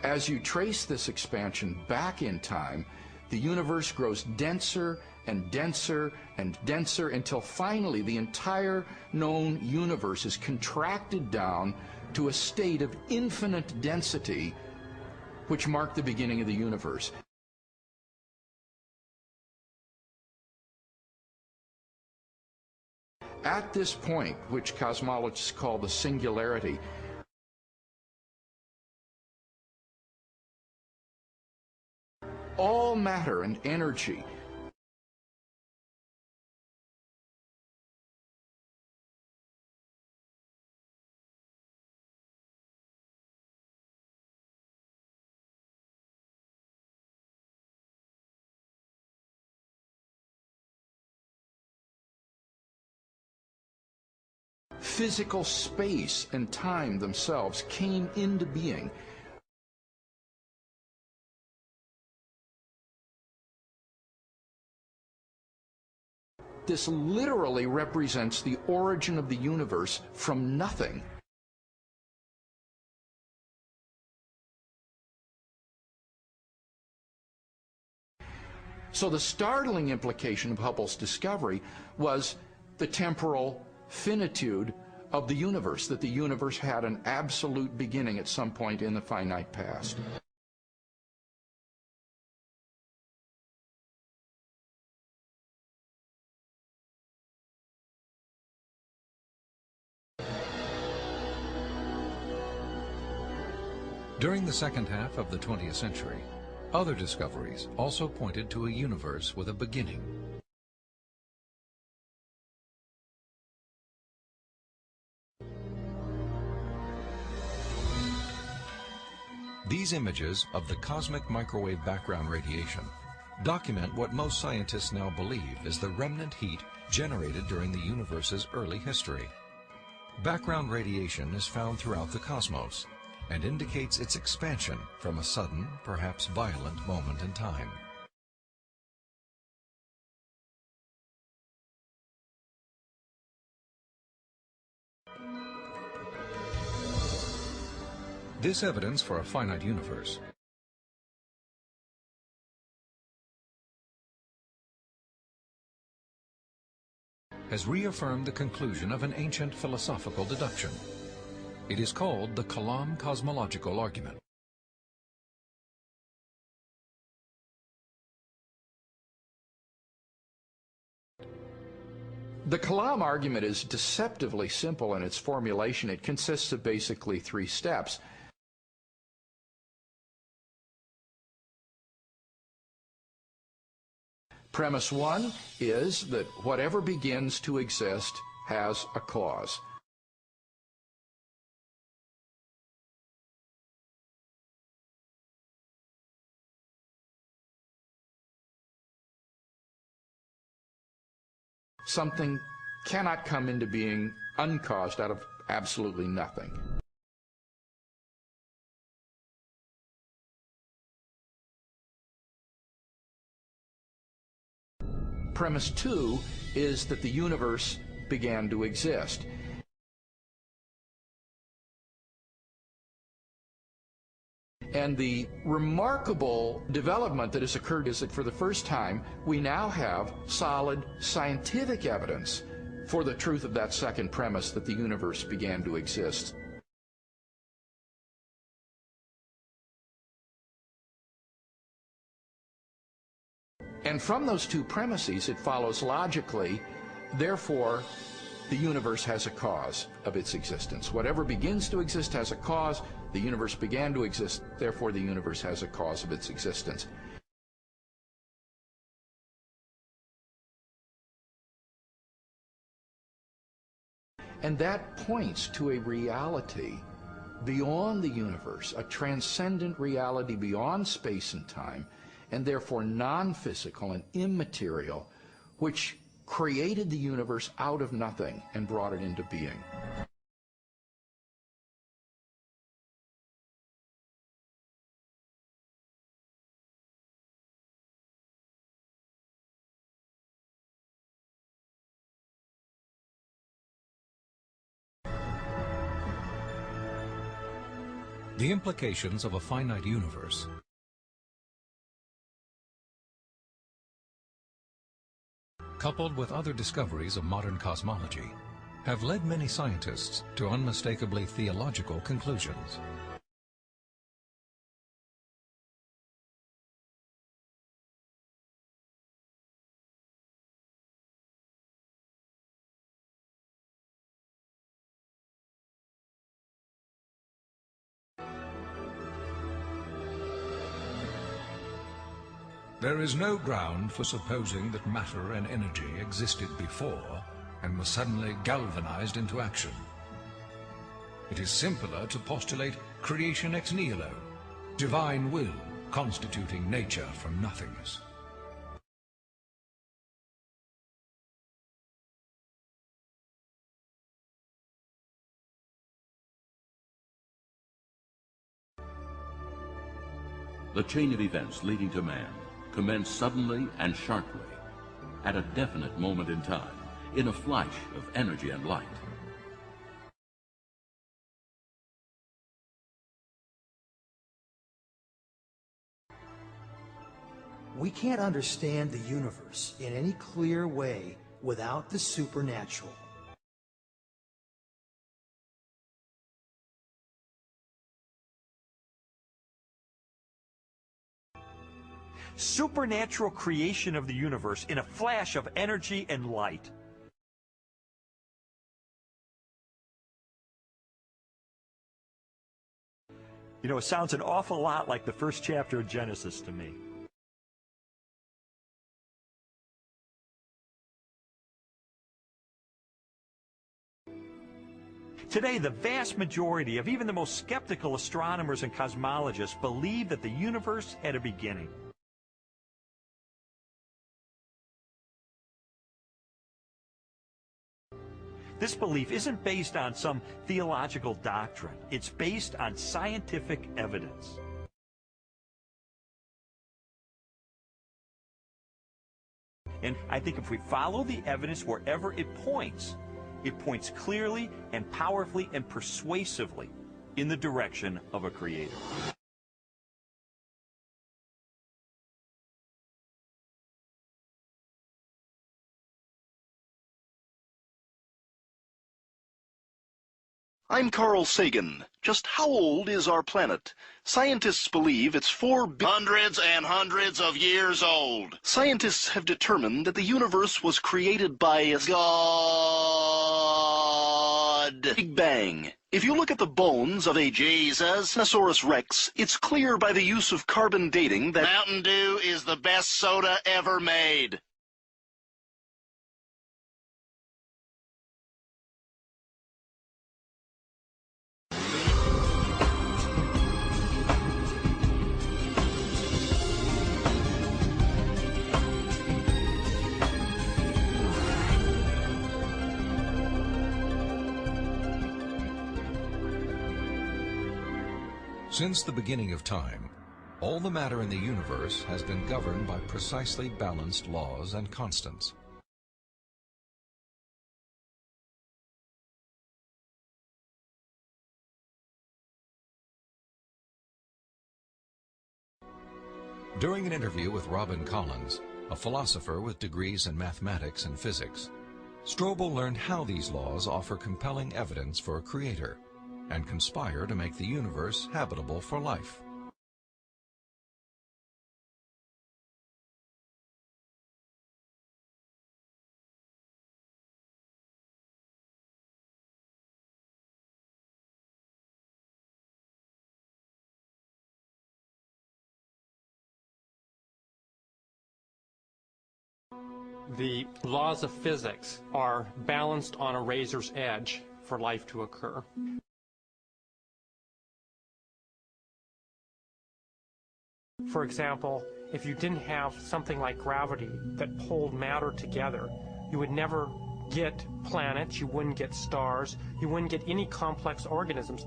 As you trace this expansion back in time, the universe grows denser and denser and denser until finally the entire known universe is contracted down to a state of infinite density, which marked the beginning of the universe. At this point, which cosmologists call the singularity, all matter and energy physical space and time themselves came into being. This literally represents the origin of the universe from nothing. So the startling implication of Hubble's discovery was the temporal finitude of the universe, that the universe had an absolute beginning at some point in the finite past. During the second half of the 20th century, other discoveries also pointed to a universe with a beginning. These images of the cosmic microwave background radiation document what most scientists now believe is the remnant heat generated during the universe's early history. Background radiation is found throughout the cosmos and indicates its expansion from a sudden, perhaps violent moment in time. This evidence for a finite universe has reaffirmed the conclusion of an ancient philosophical deduction. It is called the Kalam cosmological argument. The Kalam argument is deceptively simple in its formulation. It consists of basically three steps. Premise one is that whatever begins to exist has a cause. Something cannot come into being uncaused out of absolutely nothing. Premise two is that the universe began to exist. And the remarkable development that has occurred is that for the first time, we now have solid scientific evidence for the truth of that second premise, that the universe began to exist. And from those two premises, it follows logically, therefore, the universe has a cause of its existence. Whatever begins to exist has a cause. The universe began to exist, therefore the universe has a cause of its existence. And that points to a reality beyond the universe, a transcendent reality beyond space and time, and therefore non-physical and immaterial, which created the universe out of nothing and brought it into being. The implications of a finite universe coupled with other discoveries of modern cosmology, have led many scientists to unmistakably theological conclusions. There is no ground for supposing that matter and energy existed before and were suddenly galvanized into action. It is simpler to postulate creation ex nihilo, divine will constituting nature from nothingness. The chain of events leading to man commenced suddenly and sharply, at a definite moment in time, in a flash of energy and light. We can't understand the universe in any clear way without the supernatural. Supernatural creation of the universe in a flash of energy and light. You know, it sounds an awful lot like the first chapter of Genesis to me. Today, the vast majority of even the most skeptical astronomers and cosmologists believe that the universe had a beginning. This belief isn't based on some theological doctrine. It's based on scientific evidence. And I think if we follow the evidence wherever it points clearly and powerfully and persuasively in the direction of a creator. I'm Carl Sagan. Just how old is our planet? Scientists believe it's hundreds and hundreds of years old. Scientists have determined that the universe was created by God. Big Bang. If you look at the bones of a Tyrannosaurus Rex, it's clear by the use of carbon dating that Mountain Dew is the best soda ever made. Since the beginning of time, all the matter in the universe has been governed by precisely balanced laws and constants. During an interview with Robin Collins, a philosopher with degrees in mathematics and physics, Strobel learned how these laws offer compelling evidence for a creator and conspire to make the universe habitable for life. The laws of physics are balanced on a razor's edge for life to occur. For example, if you didn't have something like gravity that pulled matter together, you would never get planets, you wouldn't get stars, you wouldn't get any complex organisms.